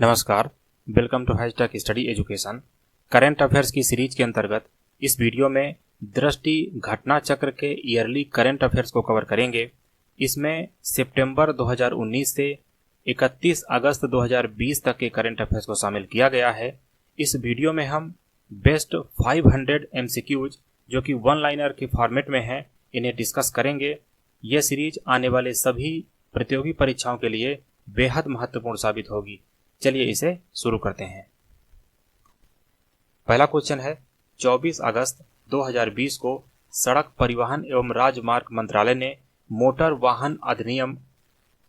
नमस्कार, welcome to hashtag study education. Current affairs की series के अंतर्गत इस वीडियो में दृष्टि घटना चक्र के ईयरली करंट अफेयर्स को कवर करेंगे। इसमें सितंबर 2019 से 31 अगस्त 2020 तक के करंट अफेयर्स को शामिल किया गया है। इस वीडियो में हम बेस्ट 500 MCQs जो कि वन लाइनर के फॉर्मेट में हैं, इन्हें डिस्कस करेंगे। यह सीरीज आने वाले सभी प्रतियोगी परीक्षाओं के लिए बेहद महत्वपूर्ण साबित होगी। चलिए इसे शुरू करते हैं। पहला क्वेश्चन है, 24 अगस्त 2020 को सड़क परिवहन एवं राजमार्ग मंत्रालय ने मोटर वाहन अधिनियम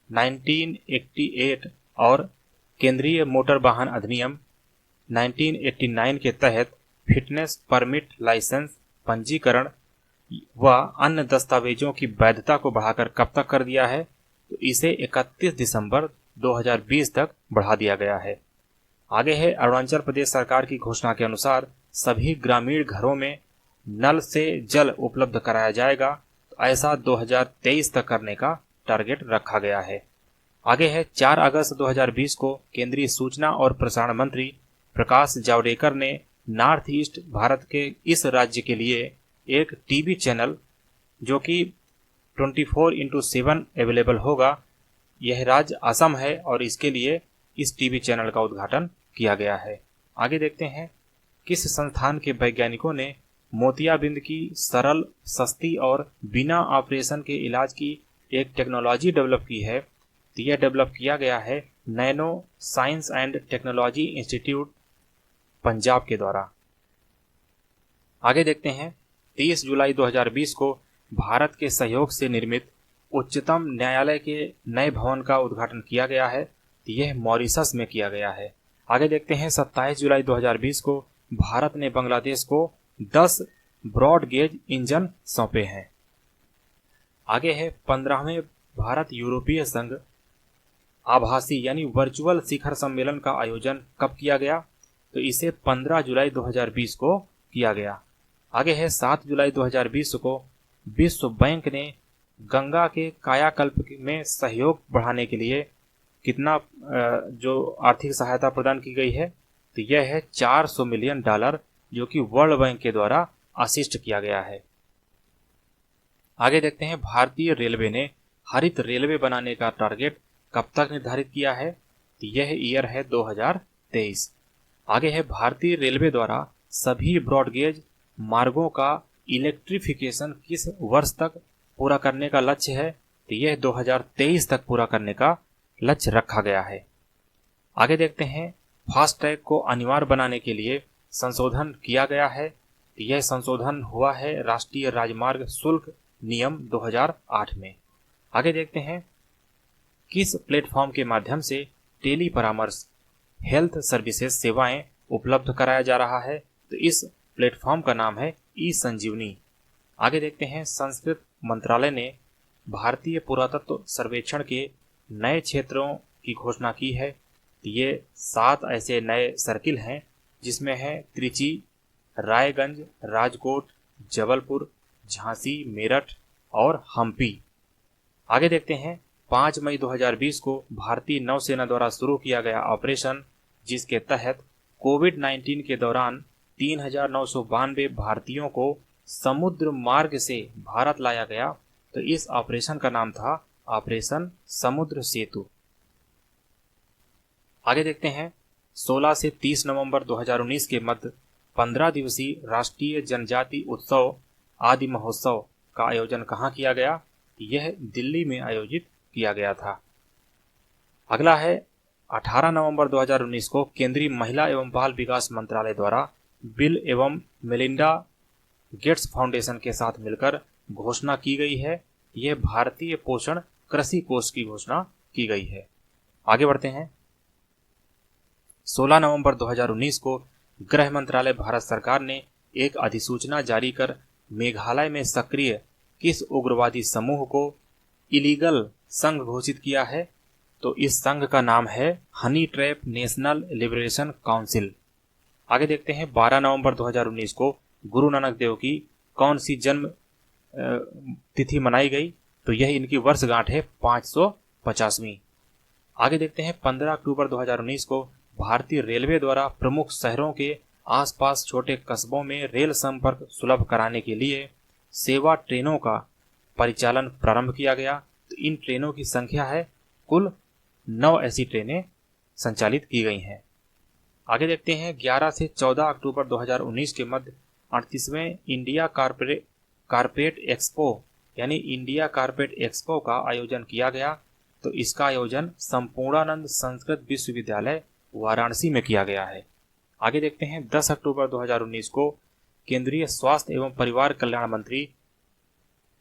1988 और केंद्रीय मोटर वाहन अधिनियम 1989 के तहत फिटनेस परमिट लाइसेंस पंजीकरण व अन्य दस्तावेजों की वैधता को बढ़ाकर कब तक कर दिया है? तो इसे 31 दिसंबर 2020 तक बढ़ा दिया गया है। आगे है, अरुणाचल प्रदेश सरकार की घोषणा के अनुसार सभी ग्रामीण घरों में नल से जल उपलब्ध कराया जाएगा। तो ऐसा 2023 तक करने का टारगेट रखा गया है। आगे है, 4 अगस्त 2020 को केंद्रीय सूचना और प्रसारण मंत्री प्रकाश जावड़ेकर ने नॉर्थ ईस्ट भारत के इस राज्य के लिए एक टीवी चैनल जो कि 24x7 अवेलेबल होगा, यह राज्य असम है और इसके लिए इस टीवी चैनल का उद्घाटन किया गया है। आगे देखते हैं, किस संस्थान के वैज्ञानिकों ने मोतियाबिंद की सरल, सस्ती और बिना ऑपरेशन के इलाज की एक टेक्नोलॉजी डेवलप की है? तो यह डेवलप किया गया है nano science and technology institute Punjab के द्वारा। आगे देखते हैं, 30 जुलाई 2020 को भारत के सहयोग से निर्मित उच्चतम न्यायालय के नए भवन का उद्घाटन किया गया है। यह मॉरिशस में किया गया है। आगे देखते हैं, 27 जुलाई 2020 को भारत ने बांग्लादेश को 10 ब्रॉड गेज इंजन सौंपे हैं। आगे है, 15वें भारत यूरोपीय संघ आभासी यानी वर्चुअल शिखर सम्मेलन का आयोजन कब किया गया? तो इसे 15 जुलाई 2020 को किया गया। आगे है, 7 जुलाई 2020 को विश्व बैंक ने गंगा के कायाकल्प में सहयोग बढ़ाने के लिए कितना जो आर्थिक सहायता प्रदान की गई है? तो यह है $400 मिलियन, जो कि वर्ल्ड बैंक के द्वारा असिस्ट किया गया है। आगे देखते हैं, भारतीय रेलवे ने हरित रेलवे बनाने का टारगेट कब तक निर्धारित किया है? तो यह ईयर है 2023। आगे है, भारतीय रेलवे द्वारा सभी ब्रॉडगेज मार्गों का इलेक्ट्रिफिकेशन किस वर्ष तक पूरा करने का लक्ष्य है? तो यह 2023 तक पूरा करने का लक्ष्य रखा गया है। आगे देखते हैं, फास्ट टैग को अनिवार्य बनाने के लिए संशोधन किया गया है। तो यह संशोधन हुआ है राष्ट्रीय राजमार्ग शुल्क नियम 2008 में। आगे देखते हैं, किस प्लेटफॉर्म के माध्यम से टेली परामर्श हेल्थ सर्विसेज सेवाएं उपलब्ध कराया जा रहा है? तो इस प्लेटफॉर्म का नाम है ई संजीवनी। आगे देखते हैं, संस्कृत मंत्रालय ने भारतीय पुरातत्व सर्वेक्षण के नए क्षेत्रों की घोषणा की है। ये 7 ऐसे नए सर्किल हैं जिसमें है त्रिची, रायगंज, राजकोट, जबलपुर, झांसी, मेरठ और हम्पी। आगे देखते हैं, 5 मई 2020 को भारतीय नौसेना द्वारा शुरू किया गया ऑपरेशन, जिसके तहत कोविड-19 के दौरान 3,992 भारतीयों को समुद्र मार्ग से भारत लाया गया। तो इस ऑपरेशन का नाम था ऑपरेशन समुद्र सेतु। आगे देखते हैं, 16 से 30 नवंबर 2019 के मध्य 15 दिवसीय राष्ट्रीय जनजाति उत्सव आदि महोत्सव का आयोजन कहाँ किया गया? यह दिल्ली में आयोजित किया गया था। अगला है, 18 नवंबर 2019 को केंद्रीय महिला एवं बाल विकास मंत्रालय द्वारा बिल एवं मेलिंडा गेट्स फाउंडेशन के साथ मिलकर घोषणा की गई है। यह भारतीय पोषण कृषि कोष की घोषणा की गई है। आगे बढ़ते हैं, 16 नवंबर 2019 को गृह मंत्रालय भारत सरकार ने एक अधिसूचना जारी कर मेघालय में सक्रिय किस उग्रवादी समूह को इलीगल संघ घोषित किया है? तो इस संघ का नाम है honey trap national liberation council. आगे देखते हैं, 12 नवंबर 2019 को गुरु नानक देव की कौन सी जन्म तिथि मनाई गई? तो यह इनकी वर्षगांठ है 550वीं। आगे देखते हैं, 15 अक्टूबर 2019 को भारतीय रेलवे द्वारा प्रमुख शहरों के आसपास छोटे कस्बों में रेल संपर्क सुलभ कराने के लिए सेवा ट्रेनों का परिचालन प्रारंभ किया गया। तो इन ट्रेनों की संख्या है कुल 9 ऐसी ट्रेनें संचालित की गई हैं। आगे देखते हैं 11 से 14 अक्टूबर 2019 के मध्य 38वें इंडिया कारपेट एक्सपो यानी इंडिया कारपेट एक्सपो का आयोजन किया गया। तो इसका आयोजन संपूर्णानंद संस्कृत विश्वविद्यालय वाराणसी में किया गया है। आगे देखते हैं 10 अक्टूबर 2019 को केंद्रीय स्वास्थ्य एवं परिवार कल्याण मंत्री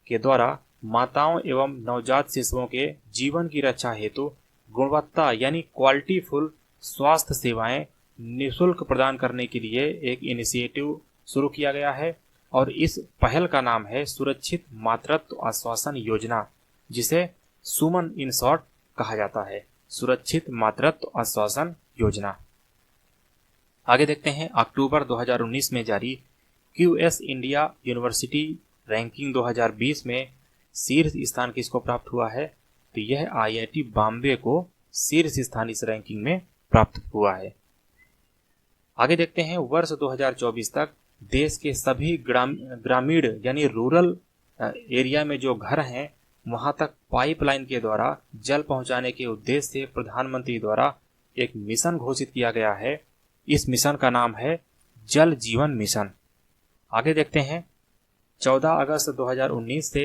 के द्वारा माताओं एवं नवजात शिशुओं के जीवन की रक्षा हेतु गुणवत्ता यानी क्वालिटीफुल स्वास्थ्य सेवाएं निःशुल्क प्रदान करने के लिए एक इनिशिएटिव शुरू किया गया है और इस पहल का नाम है सुरक्षित मातृत्व आश्वासन योजना, जिसे सुमन इन शॉर्ट कहा जाता है, सुरक्षित मातृत्व आश्वासन योजना। आगे देखते हैं अक्टूबर 2019 में जारी QS इंडिया यूनिवर्सिटी रैंकिंग 2020 में शीर्ष स्थान किसको प्राप्त हुआ है? तो यह IIT बॉम्बे को शीर्ष स्थान इस रैंकिंग में प्राप्त हुआ है। आगे देखते हैं वर्ष 2024 तक देश के सभी ग्रामीण यानी रूरल एरिया में जो घर हैं वहां तक पाइपलाइन के द्वारा जल पहुंचाने के उद्देश्य से प्रधानमंत्री द्वारा एक मिशन घोषित किया गया है। इस मिशन का नाम है जल जीवन मिशन। आगे देखते हैं 14 अगस्त 2019 से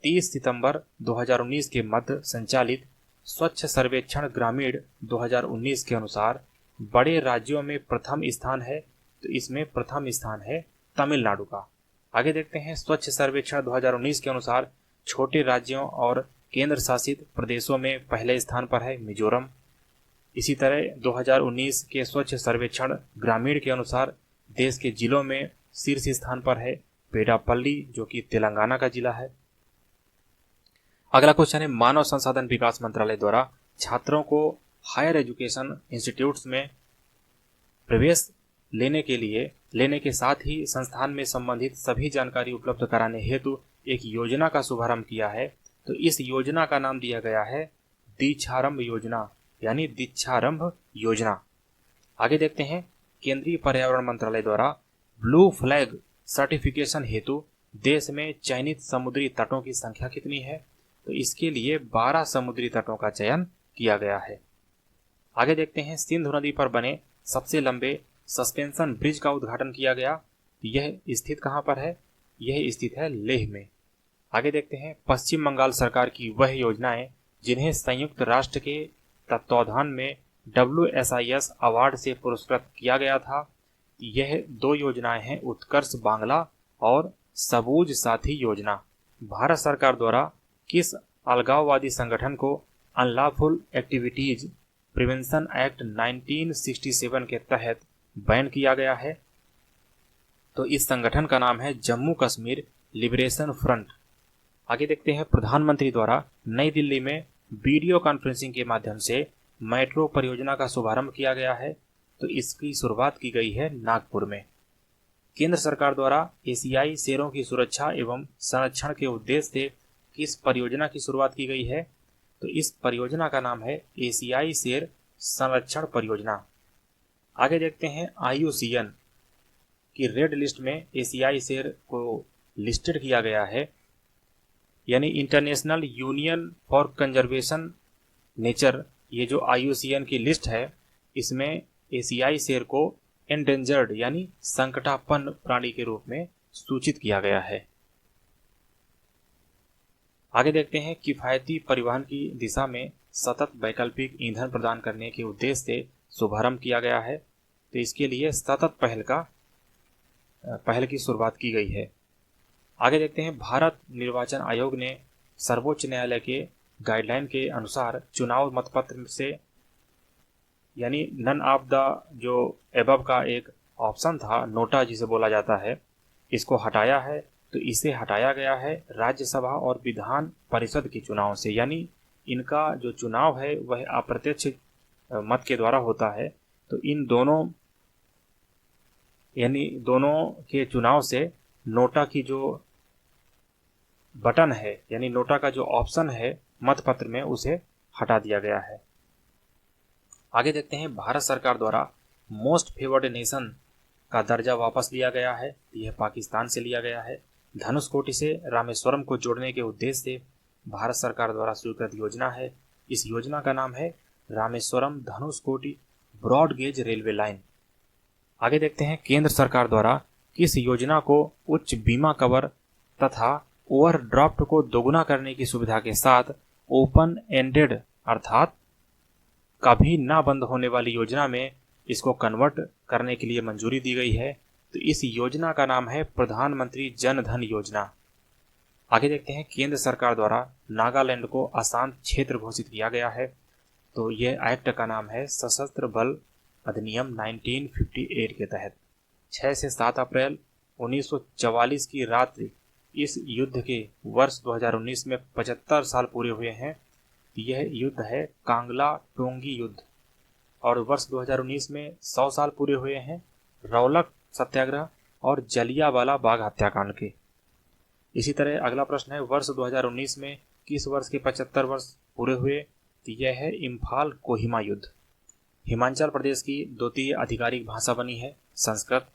30 सितंबर 2019 के मध्य संचालित स्वच्छ सर्वेक्षण ग्रामीण 2019 के अनुसार बड़े राज्यों में प्रथम स्थान है। तो इसमें प्रथम स्थान है तमिलनाडु का। आगे देखते हैं स्वच्छ सर्वेक्षण 2019 के अनुसार छोटे राज्यों और केंद्र शासित प्रदेशों में पहले स्थान पर है मिजोरम। इसी तरह 2019 के स्वच्छ सर्वेक्षण ग्रामीण के अनुसार देश के जिलों में शीर्ष स्थान पर है पेडापल्ली जो कि तेलंगाना का जिला है। अगला क्वेश्चन है मानव संसाधन विकास मंत्रालय द्वारा छात्रों को हायर एजुकेशन इंस्टीट्यूट्स में प्रवेश लेने के साथ ही संस्थान में संबंधित सभी जानकारी उपलब्ध कराने हेतु एक योजना का शुभारंभ किया है। तो इस योजना का नाम दिया गया है दीक्षारंभ योजना यानी दीक्षारंभ योजना। आगे देखते हैं केंद्रीय पर्यावरण मंत्रालय द्वारा ब्लू फ्लैग सर्टिफिकेशन हेतु देश में चयनित समुद्री तटों की संख्या कितनी है? तो इसके लिए 12 समुद्री तटों का चयन किया गया है। आगे देखते हैं सिंधु नदी पर बने सबसे लंबे सस्पेंशन ब्रिज का उद्घाटन किया गया। यह स्थित कहां पर है? यह स्थित है लेह में। आगे देखते हैं पश्चिम बंगाल सरकार की वह योजनाएं जिन्हें संयुक्त राष्ट्र के तत्वावधान में WSIS अवार्ड से पुरस्कृत किया गया था। यह 2 योजनाएं हैं उत्कर्ष बांग्ला और सबूज साथी योजना। भारत सरकार द्वारा किस अलगाववादी संगठन को अनलॉफुल एक्टिविटीज प्रिवेंशन एक्ट 1967 के तहत बैन किया गया है? तो इस संगठन का नाम है जम्मू कश्मीर लिबरेशन फ्रंट। आगे देखते हैं प्रधानमंत्री द्वारा नई दिल्ली में वीडियो कॉन्फ्रेंसिंग के माध्यम से मेट्रो परियोजना का शुभारंभ किया गया है। तो इसकी शुरुआत की गई है नागपुर में। केंद्र सरकार द्वारा एशियाई शेरों की सुरक्षा एवं संरक्षण के उद्देश्य से किस परियोजना की शुरुआत की गई है? तो इस परियोजना का नाम है एशियाई शेर संरक्षण परियोजना। आगे देखते हैं IUCN की रेड लिस्ट में एशियाई शेर को लिस्टेड किया गया है, यानी international union for conservation nature. ये जो IUCN की लिस्ट है इसमें एशियाई शेर को एंडेंजर्ड यानी संकटापन्न प्राणी के रूप में सूचित किया गया है। आगे देखते हैं किफायती परिवहन की दिशा में सतत वैकल्पिक ईंधन प्रदान करने के उद्देश्य से शुभारंभ किया गया है। तो इसके लिए सतत पहल की शुरुआत की गई है। आगे देखते हैं भारत निर्वाचन आयोग ने सर्वोच्च न्यायालय के गाइडलाइन के अनुसार चुनाव मतपत्र से यानी नन ऑफ द जो एबव का एक ऑप्शन था नोटा जिसे बोला जाता है, इसको हटाया है। तो इसे हटाया गया है राज्यसभा और विधान परिषद के चुनाव से, यानी इनका जो चुनाव है वह अप्रत्यक्ष मत के द्वारा होता है। तो इन दोनों के चुनाव से नोटा की जो बटन है यानी नोटा का जो ऑप्शन है मतपत्र में उसे हटा दिया गया है। आगे देखते हैं भारत सरकार द्वारा मोस्ट फेवर्ड नेशन का दर्जा वापस लिया गया है। यह पाकिस्तान से लिया गया है। धनुषकोटी से रामेश्वरम को जोड़ने के उद्देश्य से भारत सरकार द्वारा स्वीकृत योजना है। इस योजना का नाम है Rameswaram Dhanushkodi broad gauge railway line. आगे देखते हैं केंद्र सरकार द्वारा किस योजना को उच्च बीमा कवर तथा ओवरड्राफ्ट को दोगुना करने की सुविधा के साथ ओपन एंडेड अर्थात कभी ना बंद होने वाली योजना में इसको कन्वर्ट करने के लिए मंजूरी दी गई है। तो इस योजना का नाम है प्रधानमंत्री जन धन योजना। आगे देखते हैं केंद्र सरकार द्वारा नागालैंड को अशांत क्षेत्र घोषित किया गया है। तो यह एक्ट का नाम है सशस्त्र बल अधिनियम 1958 के तहत 6 से 7 अप्रैल 1944 की रात्रि इस युद्ध के वर्ष 2019 में 75 साल पूरे हुए हैं। यह युद्ध है कांगला टोंगी युद्ध और वर्ष 2019 में 100 साल पूरे हुए हैं रौलक सत्याग्रह और जलियांवाला बाग हत्याकांड के। इसी तरह अगला प्रश्न है वर्ष 2019 में किस वर्ष के 75 वर्ष पूरे हुए? तो यह है इम्फाल कोहिमा युद्ध। हिमाचल प्रदेश की द्वितीय आधिकारिक भाषा बनी है संस्कृत।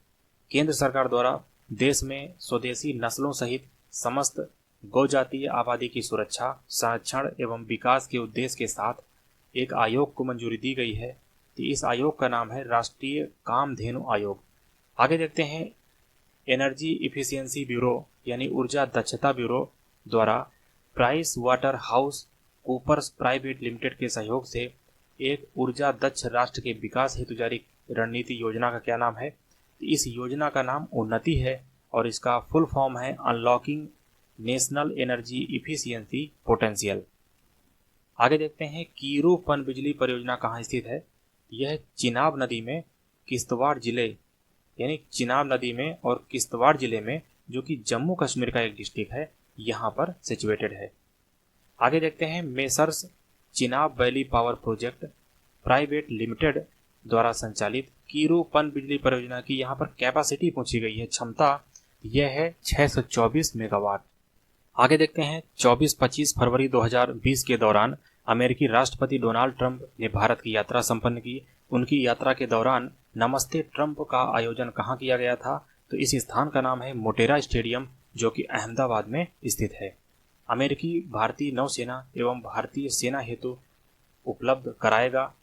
केंद्र सरकार द्वारा देश में स्वदेशी नस्लों सहित समस्त गौजातीय आबादी की सुरक्षा, संरक्षण एवं विकास के उद्देश्य के साथ एक आयोग को मंजूरी दी गई है। तो इस आयोग का नाम है राष्ट्रीय कामधेनु आयोग। आगे देखते हैं एनर्जी इफिशियंसी ब्यूरो यानी ऊर्जा दक्षता ब्यूरो द्वारा Pricewaterhouse Coopers private limited के सहयोग से एक ऊर्जा दक्ष राष्ट्र के विकास हेतु जारी रणनीति योजना का क्या नाम है? इस योजना का नाम उन्नति है और इसका फुल फॉर्म है unlocking national energy efficiency potential. आगे देखते हैं कीरू पनबिजली परियोजना कहाँ स्थित है? यह चिनाब नदी में किश्तवाड़ जिले यानी चिनाब नदी में और किश्तवाड़ जिले में जो कि जम्मू कश्मीर का एक डिस्ट्रिक्ट है यहाँ पर सिचुएटेड है। आगे देखते हैं messrs Chenab valley power project private limited द्वारा संचालित कीरू पनबिजली परियोजना की यहाँ पर कैपेसिटी पूछी गई है, क्षमता यह है 624 मेगावाट। आगे देखते हैं 24-25 फरवरी 2020 के दौरान अमेरिकी राष्ट्रपति डोनाल्ड ट्रंप ने भारत की यात्रा संपन्न की। उनकी यात्रा के दौरान नमस्ते ट्रंप का आयोजन कहाँ किया गया था? तो इस स्थान का नाम है मोटेरा स्टेडियम जो कि अहमदाबाद में स्थित है। अमेरिकी भारतीय नौसेना एवं भारतीय सेना हेतु उपलब्ध कराएगा।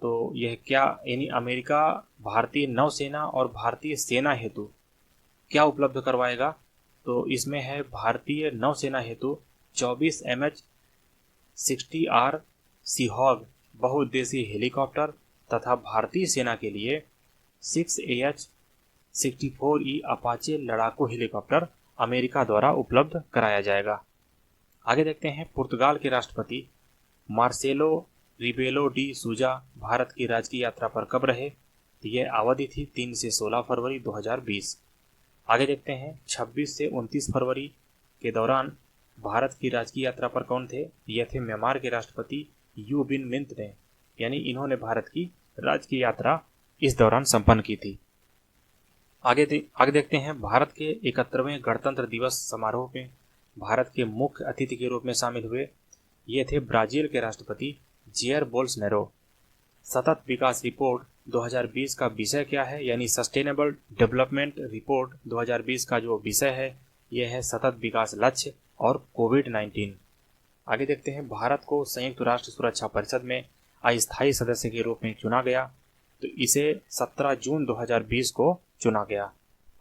तो यह क्या यानी अमेरिका भारतीय नौसेना और भारतीय सेना हेतु क्या उपलब्ध करवाएगा? तो इसमें है भारतीय नौसेना हेतु 24 MH-60R सीहॉग बहुउद्देशीय हेलीकॉप्टर तथा भारतीय सेना के लिए 6 AH-64E अपाचे लड़ाकू हेलीकॉप्टर अमेरिका द्वारा उपलब्ध कराया जाएगा। आगे देखते हैं पुर्तगाल के राष्ट्रपति मार्सेलो रिबेलो डी सूजा भारत की राजकीय यात्रा पर कब रहे? तो यह अवधि थी 3 से 16 फरवरी 2020। आगे देखते हैं 26 से 29 फरवरी के दौरान भारत की राजकीय यात्रा पर कौन थे? यह थे म्यांमार के राष्ट्रपति यू बिन मिंत ने, यानी इन्होंने भारत की राजकीय यात्रा इस दौरान संपन्न की थी। आगे देखते हैं भारत के 71वें गणतंत्र दिवस समारोह में भारत के मुख्य अतिथि के रूप में शामिल हुए ये थे ब्राजील के राष्ट्रपति जेयर बोल्सोनारो। सतत विकास रिपोर्ट 2020 का विषय क्या है? यानी सस्टेनेबल डेवलपमेंट रिपोर्ट 2020 का जो विषय है यह है सतत विकास लक्ष्य और कोविड-19। आगे देखते हैं भारत को संयुक्त राष्ट्र सुरक्षा परिषद में अस्थायी सदस्य के रूप में चुना गया। तो इसे 17 जून 2020 को चुना गया।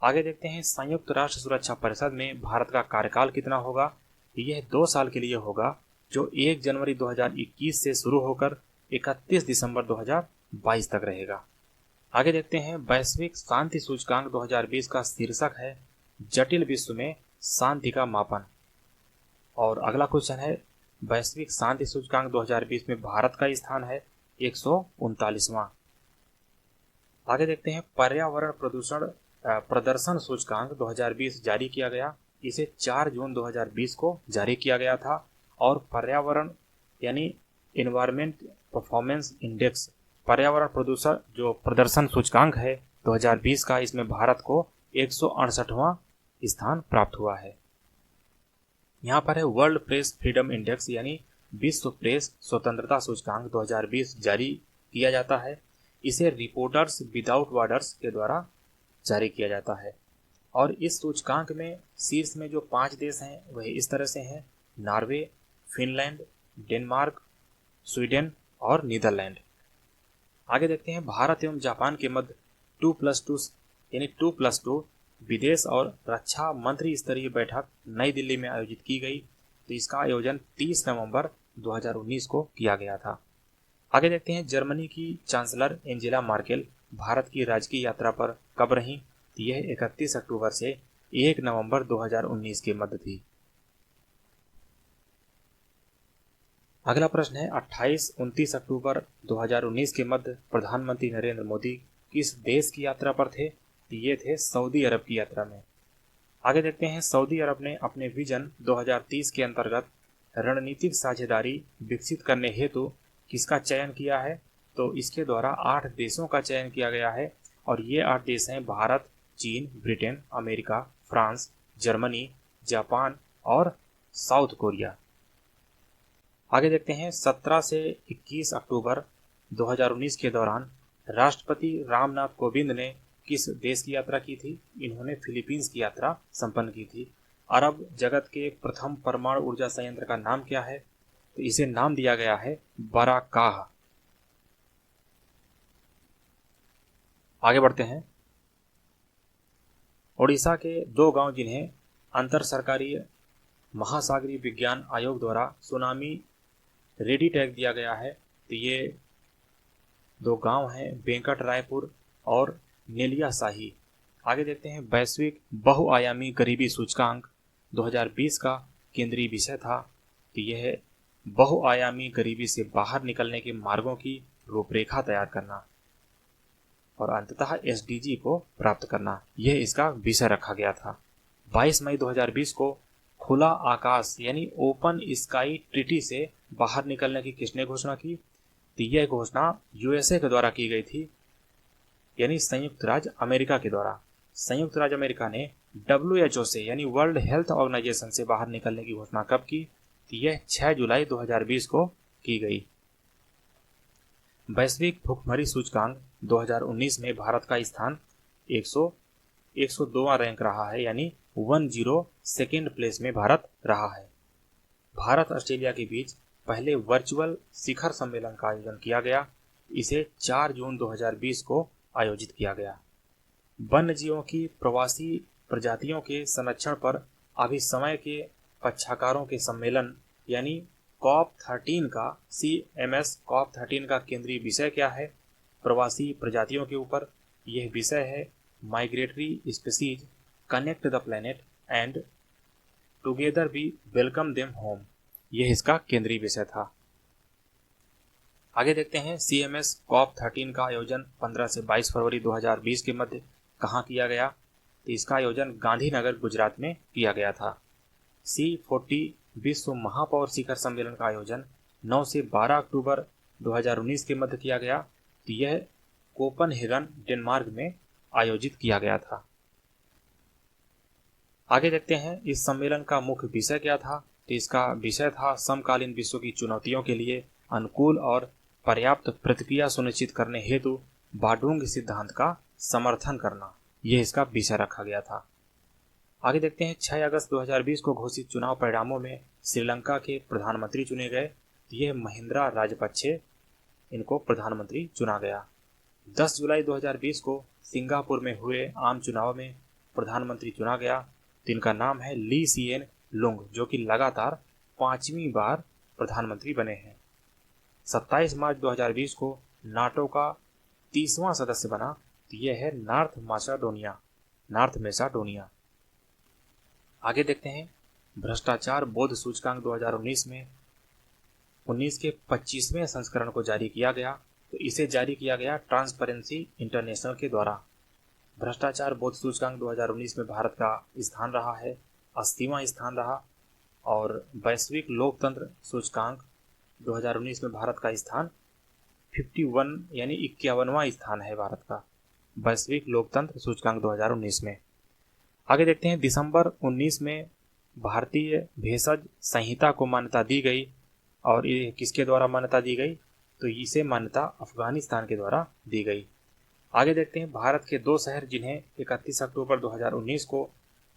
आगे देखते हैं संयुक्त राष्ट्र सुरक्षा परिषद में भारत का कार्यकाल कितना होगा? यह 2 साल के लिए होगा जो 1 जनवरी 2021 से शुरू होकर 31 दिसंबर 2022 तक रहेगा। आगे देखते हैं वैश्विक शांति सूचकांक 2020 का शीर्षक है जटिल विश्व में शांति का मापन। और अगला क्वेश्चन है वैश्विक शांति सूचकांक 2020 में भारत का स्थान है 139वां। आगे देखते हैं पर्यावरण प्रदर्शन सूचकांक 2020 जारी किया गया। इसे 4 जून 2020 को जारी किया गया था और पर्यावरण यानी एनवायरमेंट परफॉर्मेंस इंडेक्स पर्यावरण प्रदर्शन सूचकांक है 2020 का, इसमें भारत को 168वां स्थान प्राप्त हुआ है। यहाँ पर है वर्ल्ड प्रेस फ्रीडम इंडेक्स यानी विश्व प्रेस स्वतंत्रता सूचकांक 2020 जारी किया जाता है। इसे रिपोर्टर्स विदाउट बॉर्डर्स के द्वारा जारी किया जाता है। और इस सूचकांक में शीर्ष में जो 5 देश हैं वह इस तरह से हैं: नॉर्वे, फिनलैंड, डेनमार्क, स्वीडन और नीदरलैंड। आगे देखते हैं भारत एवं जापान के मध्य 2+2 यानी 2+2 विदेश और रक्षा मंत्री स्तरीय बैठक नई दिल्ली में आयोजित की गई। तो इसका आयोजन 30 नवंबर 2019 को किया गया था। आगे देखते हैं जर्मनी की चांसलर एंजेला मार्केल भारत की राजकीय यात्रा पर कब रहीं। तो यह 31 अक्टूबर से 1 नवंबर 2019 के मध्य थी। अगला प्रश्न है 28-29 अक्टूबर 2019 के मध्य प्रधानमंत्री नरेंद्र मोदी किस देश की यात्रा पर थे। तो ये थे सऊदी अरब की यात्रा में। आगे देखते हैं सऊदी अरब ने अपने विजन 2030 के अंतर्गत रणनीतिक साझेदारी विकसित करने हेतु किसका चयन किया है। तो इसके द्वारा 8 देशों का चयन किया गया है और ये 8 देश हैं भारत, चीन, Britain, America, France, Germany, Japan और साउथ कोरिया। आगे देखते हैं 17 से 21 अक्टूबर 2019 के दौरान राष्ट्रपति रामनाथ कोविंद ने किस देश की यात्रा की थी। इन्होंने फिलीपींस की यात्रा संपन्न की थी। अरब जगत के प्रथम परमाणु ऊर्जा संयंत्र का नाम क्या है। तो इसे नाम दिया गया है बराकाह। आगे बढ़ते हैं ओडिशा के 2 गांव जिन्हें अंतर सरकारी महासागरीय विज्ञान आयोग द्वारा सुनामी रेडी टैग दिया गया है। तो ये 2 गांव हैं वेंकट रायपुर और नेलिया शाही। आगे देखते हैं वैश्विक बहुआयामी गरीबी सूचकांक 2020 का केंद्रीय विषय था। तो यह बहुआयामी गरीबी से बाहर निकलने के मार्गों की रूपरेखा तैयार करना और अंततः SDG को प्राप्त करना, यह इसका विषय रखा गया था। 22 मई 2020 को खुला आकाश यानी ओपन स्काई ट्रीटी से बाहर निकलने की किसने घोषणा की। तो यह घोषणा USA के द्वारा की गई थी, यानी संयुक्त राज्य अमेरिका के द्वारा। संयुक्त राज्य अमेरिका ने WHO से यानी वर्ल्ड हेल्थ ऑर्गेनाइजेशन से बाहर निकलने की घोषणा कब की। तो यह 6 जुलाई 2020 को की गई। वैश्विक भुखमरी सूचकांक 2019 में भारत का स्थान 102वां रैंक रहा है, यानी 102nd प्लेस में भारत रहा है। भारत ऑस्ट्रेलिया के बीच पहले वर्चुअल शिखर सम्मेलन का आयोजन किया गया। इसे 4 जून 2020 को आयोजित किया गया। वन्य जीवों की प्रवासी प्रजातियों के संरक्षण पर अभिसमय के पक्षकारों के सम्मेलन यानी COP13 का CMS COP13 का केंद्रीय विषय क्या है। प्रवासी प्रजातियों के ऊपर यह विषय है migratory species connect the planet and together we welcome them home, यह इसका केंद्रीय विषय था। आगे देखते हैं CMS COP13 का आयोजन 15 से 22 फरवरी 2020 के मध्य कहाँ किया गया। तो इसका आयोजन गांधीनगर गुजरात में किया गया था। C40 विश्व महापौर शिखर सम्मेलन का आयोजन 9 से 12 अक्टूबर 2019 के मध्य किया गया। तो यह कोपनहेगन डेनमार्क में आयोजित किया गया था। आगे देखते हैं इस सम्मेलन का मुख्य विषय क्या था। तो इसका विषय था समकालीन विश्व की चुनौतियों के लिए अनुकूल और पर्याप्त प्रतिक्रिया सुनिश्चित करने हेतु बाडूंग सिद्धांत का समर्थन करना, यह इसका विषय रखा गया था। आगे देखते हैं 6 अगस्त 2020 को घोषित चुनाव परिणामों में श्रीलंका के प्रधानमंत्री चुने गए। यह महिंद्रा राजपक्षे, इनको प्रधानमंत्री चुना गया। 10 जुलाई 2020 को सिंगापुर में हुए आम चुनाव में प्रधानमंत्री चुना गया। जिनका नाम है ली सिएन लुंग, जो कि लगातार 5वीं बार प्रधानमंत्री बने हैं। 27 मार्च 2020 को नाटो का 30वां सदस्य बना। तो यह है नॉर्थ मैसेडोनिया। आगे देखते हैं भ्रष्टाचार बोध सूचकांक 2019 में 19 के 25वें संस्करण को जारी किया गया। तो इसे जारी किया गया ट्रांसपेरेंसी इंटरनेशनल के द्वारा। भ्रष्टाचार बोध सूचकांक 2019 में भारत का स्थान रहा है 80वां स्थान रहा। और वैश्विक लोकतंत्र सूचकांक 2019 में भारत का स्थान 51 यानी 51वां स्थान है भारत का वैश्विक लोकतंत्र सूचकांक 2019 में। आगे देखते हैं दिसंबर 19 में भारतीय भेषज संहिता को मान्यता दी गई। और ये किसके द्वारा मान्यता दी गई। तो इसे मान्यता अफगानिस्तान के द्वारा दी गई। आगे देखते हैं भारत के 2 शहर जिन्हें 31 अक्टूबर 2019 को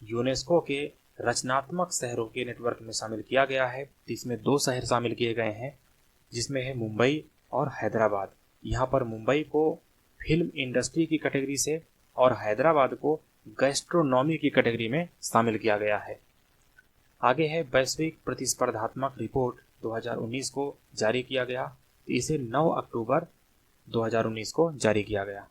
यूनेस्को के रचनात्मक शहरों के नेटवर्क में शामिल किया गया है। इसमें 2 शहर शामिल किए गए हैं, जिसमें है मुंबई और हैदराबाद। यहाँ पर मुंबई को फिल्म इंडस्ट्री की कैटेगरी से और हैदराबाद को गैस्ट्रोनॉमी की कैटेगरी में शामिल किया गया है। आगे है वैश्विक प्रतिस्पर्धात्मक रिपोर्ट 2019 को जारी किया गया। इसे 9 अक्टूबर 2019 को जारी किया गया।